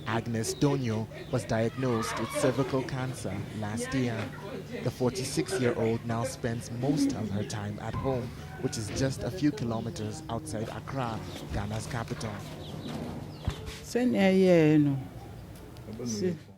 Agnes Donio was diagnosed with cervical cancer last year. The 46-year-old now spends most of her time at home, which is just a few kilometers outside Accra, Ghana's capital.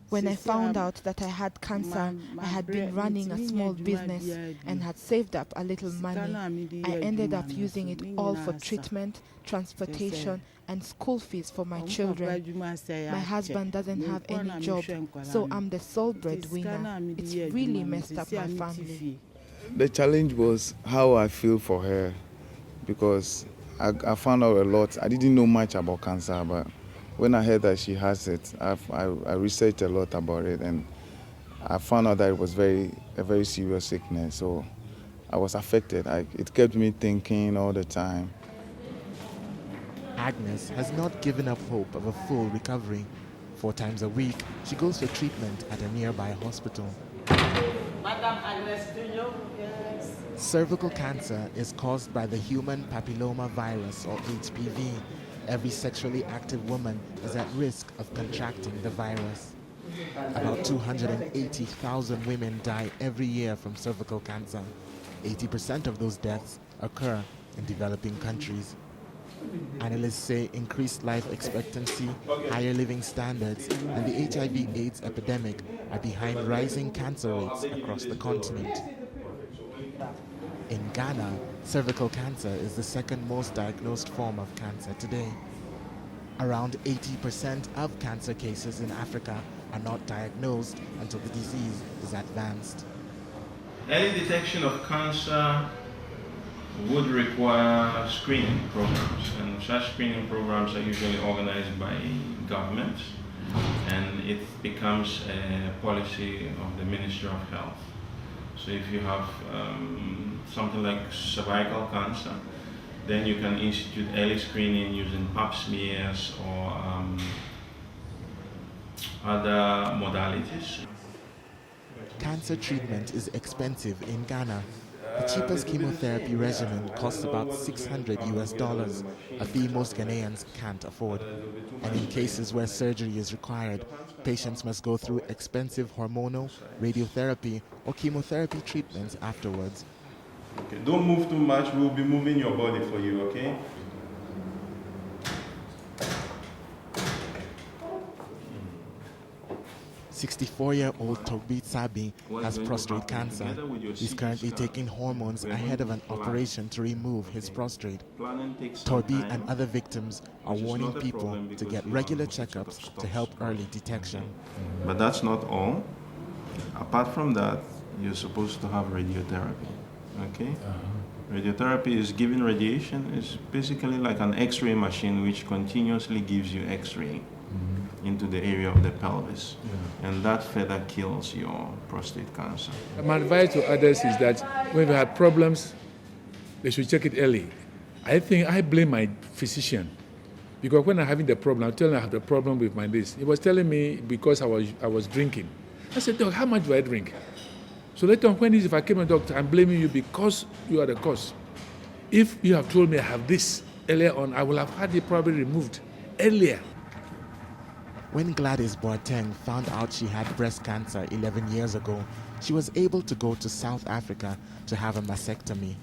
When I found out that I had cancer, I had been running a small business and had saved up a little money. I ended up using it all for treatment, transportation, and school fees for my children. My husband doesn't have any job, so I'm the sole breadwinner. It's really messed up my family. The challenge was how I feel for her, because I found out a lot. I didn't know much about cancer, but when I heard that she has it, I researched a lot about it, and I found out that it was a very serious sickness. So I was affected. It kept me thinking all the time. Agnes has not given up hope of a full recovery. 4 times a week, she goes for treatment at a nearby hospital. Cervical cancer is caused by the human papilloma virus, or HPV. Every sexually active woman is at risk of contracting the virus. About 280,000 women die every year from cervical cancer. 80% of those deaths occur in developing countries. Analysts say increased life expectancy, higher living standards, and the HIV/AIDS epidemic are behind rising cancer rates across the continent. In Ghana, cervical cancer is the second most diagnosed form of cancer today. Around 80% of cancer cases in Africa are not diagnosed until the disease is advanced. Early detection of cancer would require screening programs, and such screening programs are usually organized by government, and it becomes a policy of the Ministry of Health. So if you have something like cervical cancer, then you can institute early screening using pap smears or other modalities. Cancer treatment is expensive in Ghana. The cheapest chemotherapy regimen costs about $600, a fee most Ghanaians can't afford. And in cases where surgery is required, patients must go through expensive hormonal, radiotherapy, or chemotherapy treatments afterwards. Okay, don't move too much, we'll be moving your body for you, okay? 64-year-old Togbi Sabi has prostate cancer. He's currently taking hormones ahead of an operation to remove his prostate. Togbi and other victims are warning people to get regular checkups to help early detection. But that's not all. Apart from that, you're supposed to have radiotherapy, okay? Radiotherapy is giving radiation. It's basically like an X-ray machine which continuously gives you X-ray into the area of the pelvis, and that further kills your prostate cancer. My advice to others is that when they have problems, they should check it early. I think I blame my physician, because when I'm having the problem, I'm telling him I have the problem with my this. He was telling me because I was drinking. I said, Doc, how much do I drink? So later on, if I came to doctor, I'm blaming you because you are the cause. If you have told me I have this earlier on, I will have had it probably removed earlier. When Gladys Boateng found out she had breast cancer 11 years ago, she was able to go to South Africa to have a mastectomy.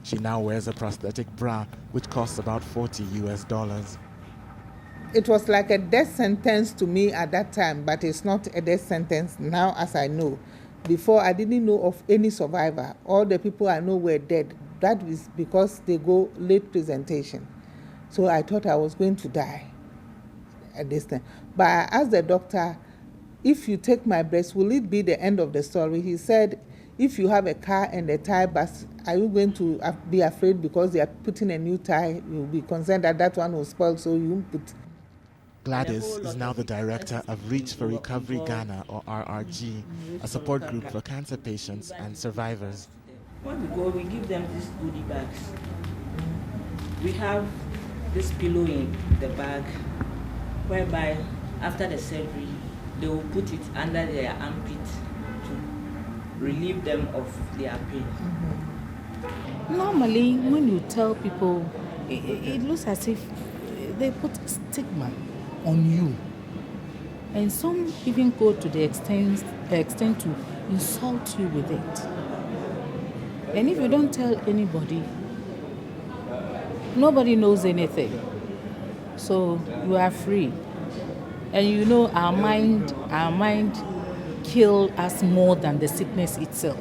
She now wears a prosthetic bra, which costs about $40. It was like a death sentence to me at that time, but it's not a death sentence now as I know. Before, I didn't know of any survivor. All the people I know were dead. That was because they go late presentation. So I thought I was going to die at this time. But I asked the doctor, if you take my breast, will it be the end of the story? He said, if you have a car and a tire bus, are you going to be afraid because they are putting a new tire? You'll be concerned that that one will spoil, so you won't put. Gladys is now the director of Reach for Recovery Ghana, or RRG, a support group for cancer patients and survivors. When we go, we give them these goodie bags. We have this pillow in the bag, whereby after the surgery, they will put it under their armpit to relieve them of their pain. Normally, when you tell people, it looks as if they put stigma on you. And some even go to the extent to insult you with it. And if you don't tell anybody, nobody knows anything. So you are free. And you know our mind kills us more than the sickness itself.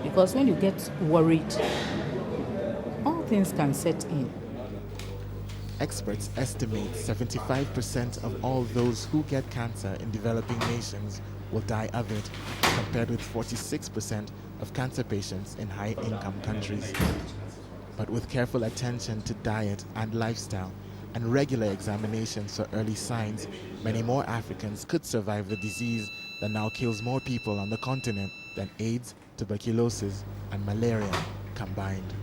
Because when you get worried, all things can set in. Experts estimate 75% of all those who get cancer in developing nations will die of it, compared with 46% of cancer patients in high-income countries. But with careful attention to diet and lifestyle and regular examinations for early signs, many more Africans could survive the disease that now kills more people on the continent than AIDS, tuberculosis, and malaria combined.